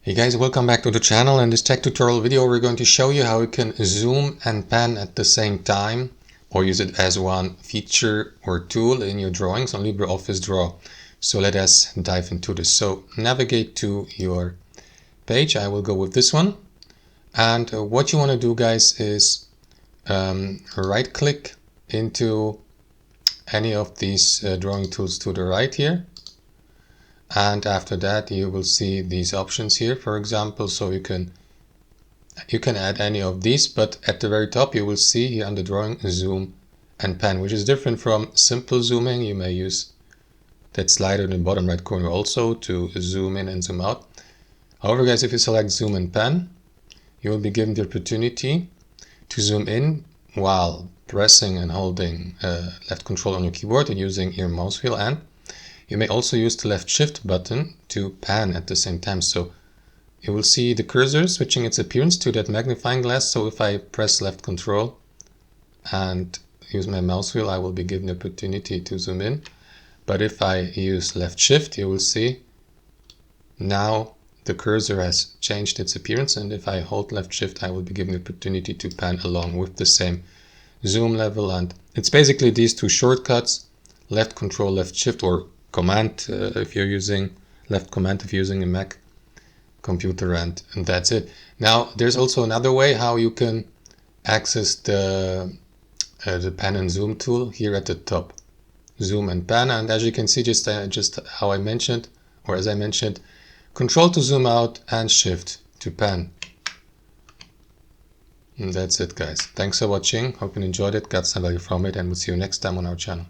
Hey guys, welcome back to the channel. In this tech tutorial video we're going to show you how you can zoom and pan at the same time or use it as one feature or tool in your drawings on LibreOffice Draw. So let us dive into this. So navigate to your page. I will go with this one. And what you want to do, guys, is right click into any of these drawing tools to the right here. And after that you will see these options here, for example. So you can add any of these, but at the very top you will see here under drawing zoom and pan, which is different from simple zooming. You may use that slider in the bottom right corner also to zoom in and zoom out. However, guys, if you select zoom and pan, you will be given the opportunity to zoom in while pressing and holding left control on your keyboard and using your mouse wheel, and you may also use the left shift button to pan at the same time. So you will see the cursor switching its appearance to that magnifying glass. So if I press left control and use my mouse wheel, I will be given the opportunity to zoom in. But if I use left shift, you will see now the cursor has changed its appearance. And if I hold left shift, I will be given the opportunity to pan along with the same zoom level. And it's basically these two shortcuts: left control, left shift, or command if you're using left command if you're using a Mac computer, and that's it. Now there's also another way how you can access the pan and zoom tool here at the top, zoom and pan. And as you can see, just how I mentioned, or as I mentioned, control to zoom out and shift to pan. And that's it, guys. Thanks for watching. Hope you enjoyed it, got some value from it, and we'll see you next time on our channel.